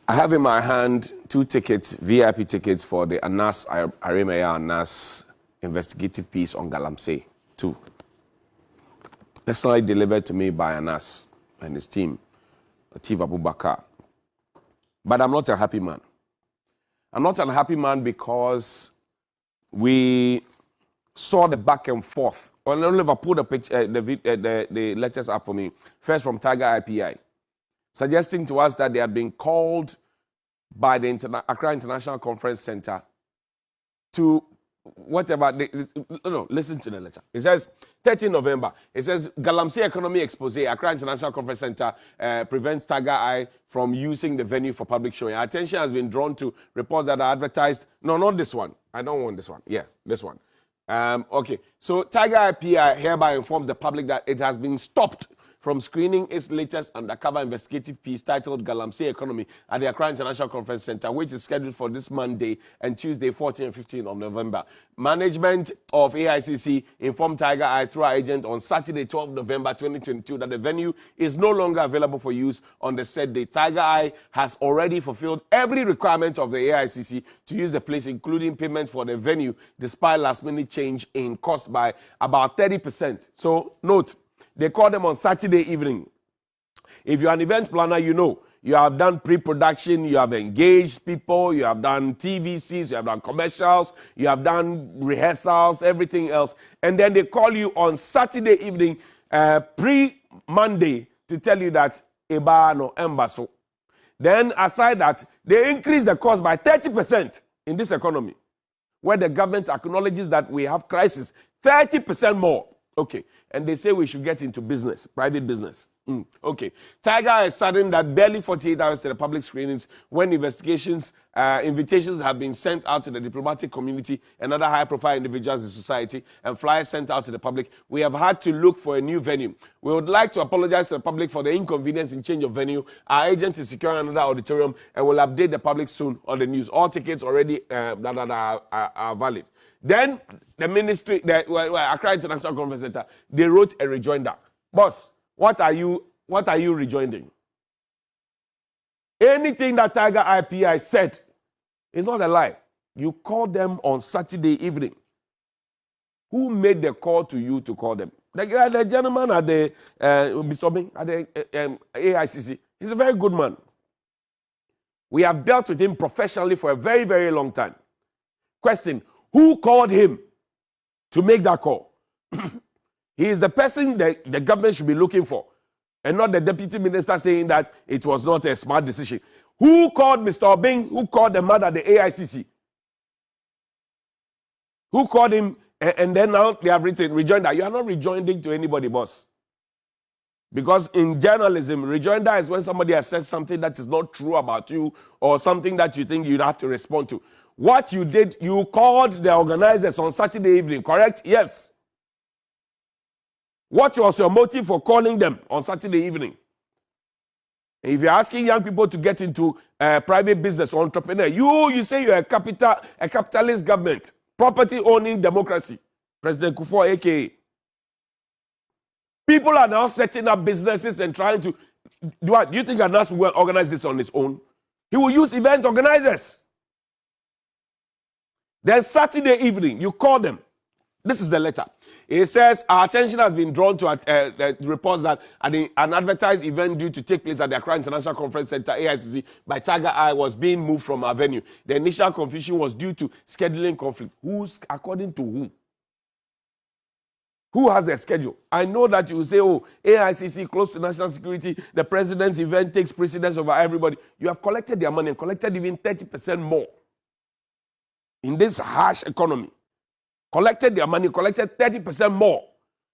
I have in my hand 2 tickets, VIP tickets for the Anas Aremeyaw Anas investigative piece on Galamsey 2. Personally delivered to me by Anas and his team, Lateef Abubakar. But I'm not a happy man. I'm not a happy man because we saw the back and forth. Well, I'll put the picture, the letters up for me. First from Tiger IPI, suggesting to us that they had been called by the Accra International Conference Center to whatever. No, listen to the letter. It says 13 November. It says Galamsey Economy Expose, Accra International Conference Center prevents Tiger Eye from using the venue for public showing. Our attention has been drawn to reports that are advertised. No, not this one. I don't want this one. Yeah, this one. Okay, so Tiger IPI hereby informs the public that it has been stopped from screening its latest undercover investigative piece titled Galamsey Economy at the Accra International Conference Center, which is scheduled for this Monday and Tuesday, 14 and 15 of November. Management of AICC informed Tiger Eye through our agent on Saturday, 12 November 2022, that the venue is no longer available for use on the said day. Tiger Eye has already fulfilled every requirement of the AICC to use the place, including payment for the venue, despite last-minute change in cost by about 30%. So, note, they called them on Saturday evening. If you're an event planner, you know. You have done pre-production, you have engaged people, you have done TVCs, you have done commercials, you have done rehearsals, everything else. And then they call you on Saturday evening, pre-Monday, to tell you that Eba no Embaso. Then aside that, they increase the cost by 30% in this economy, where the government acknowledges that we have crisis, 30% more. Okay, and they say we should get into business, private business. Okay, Tiger is saddened that barely 48 hours to the public screenings, when invitations have been sent out to the diplomatic community and other high-profile individuals in society, and flyers sent out to the public, we have had to look for a new venue. We would like to apologize to the public for the inconvenience in change of venue. Our agent is securing another auditorium and will update the public soon on the news. All tickets already are valid. Then the ministry, Accra International Conference Center, they wrote a rejoinder. Boss, what are you rejoinding? Anything that Tiger IPI said is not a lie. You called them on Saturday evening. Who made the call to you to call them? The gentleman at the AICC. He's a very good man. We have dealt with him professionally for a very, very long time. Question: who called him to make that call? He is the person that the government should be looking for, and not the deputy minister saying that it was not a smart decision. Who called Mr. Obing? Who called the man at the AICC? Who called him? And then now they have written rejoinder. You are not rejoinding to anybody, boss. Because in journalism, rejoinder is when somebody has said something that is not true about you, or something that you think you'd have to respond to. What you did, you called the organizers on Saturday evening, correct? Yes. What was your motive for calling them on Saturday evening? If you're asking young people to get into private business or entrepreneur, you say you're a capitalist government, property-owning democracy, President Kufuor, a.k.a. People are now setting up businesses and trying to... Do you think Anas will organize this on his own? He will use event organizers. Then Saturday evening, you call them. This is the letter. It says, our attention has been drawn to reports that an advertised event due to take place at the Accra International Conference Center, AICC, by Tiger Eye was being moved from our venue. The initial confusion was due to scheduling conflict. According to who? Who has a schedule? I know that you will say, oh, AICC, close to national security, the president's event takes precedence over everybody. You have collected their money and collected even 30% more. In this harsh economy, collected their money, collected 30% more.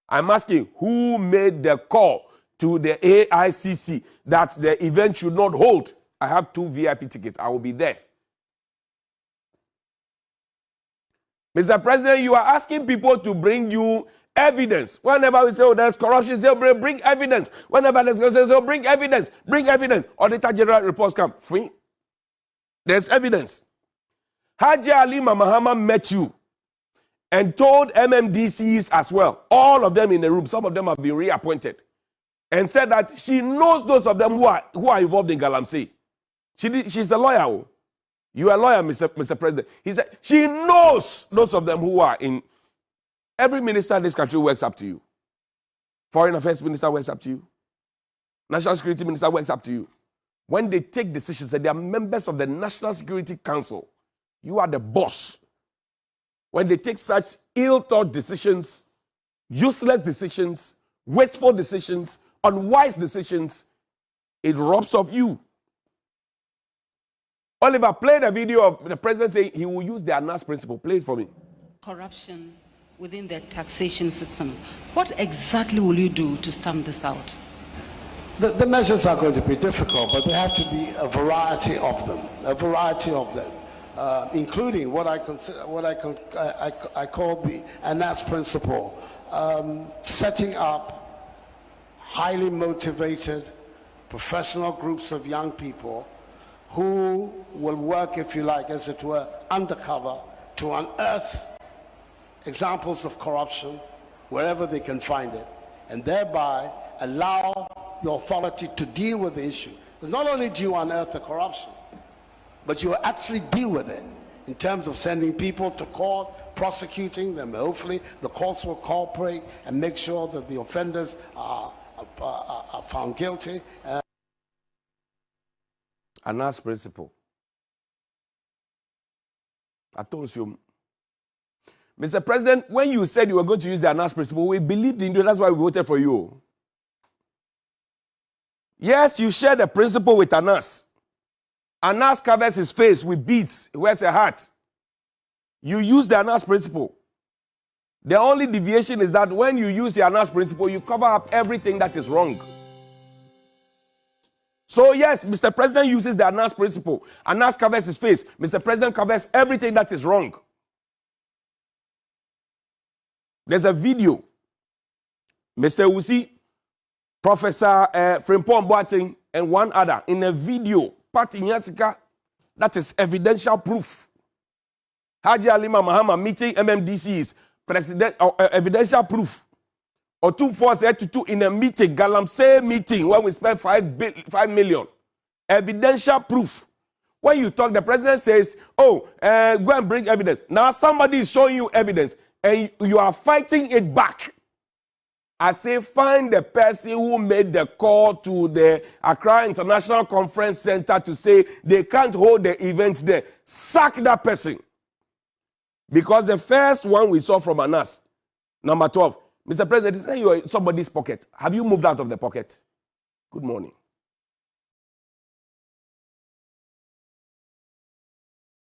I'm asking, who made the call to the AICC that the event should not hold? I have 2 VIP tickets. I will be there. Mr. President, you are asking people to bring you evidence. Whenever we say, oh, there's corruption, say, oh, bring evidence. Whenever there's say, oh, bring evidence. Bring evidence. Auditor General reports come. Free. There's evidence. Haji Ali Mahama met you and told MMDCs as well, all of them in the room, some of them have been reappointed, and said that she knows those of them who are involved in Galamsey. She's a lawyer. You are a lawyer, Mr. President. He said she knows those of them who are in. Every minister in this country works up to you. Foreign Affairs Minister works up to you. National Security Minister works up to you. When they take decisions, and they are members of the National Security Council, you are the boss. When they take such ill-thought decisions, useless decisions, wasteful decisions, unwise decisions, it robs of you. Oliver, play the video of the president saying he will use the ANAS principle. Play it for me. Corruption within the taxation system. What exactly will you do to stamp this out? The measures are going to be difficult, but there have to be a variety of them. Including what I call the ANAS principle, setting up highly motivated professional groups of young people who will work, if you like, as it were, undercover to unearth examples of corruption wherever they can find it, and thereby allow the authority to deal with the issue. Because not only do you unearth the corruption, but you actually deal with it in terms of sending people to court, prosecuting them. Hopefully the courts will cooperate and make sure that the offenders are found guilty. ANAS principle. I told you. Mr. President, when you said you were going to use the ANAS principle, we believed in you. That's why we voted for you. Yes, you share the principle with ANAS. ANAS covers his face with beads. He wears a hat. You use the ANAS principle. The only deviation is that when you use the ANAS principle, you cover up everything that is wrong. So yes, Mr. President uses the ANAS principle. ANAS covers his face. Mr. President covers everything that is wrong. There's a video. Mr. Usi, Professor Frimpong Boateng, and one other in a video. Party Nyasika, that is evidential proof. Haji Alima Mahama meeting MMDCs, evidential proof. Or 2482 in a meeting, Galamsey meeting, where we spent 5 million. Evidential proof. When you talk, the president says, oh, go and bring evidence. Now somebody is showing you evidence, and you are fighting it back. I say, find the person who made the call to the Accra International Conference Center to say they can't hold the event there. Sack that person. Because the first one we saw from ANAS, number 12, Mr. President, you are in somebody's pocket. Have you moved out of the pocket? Good morning.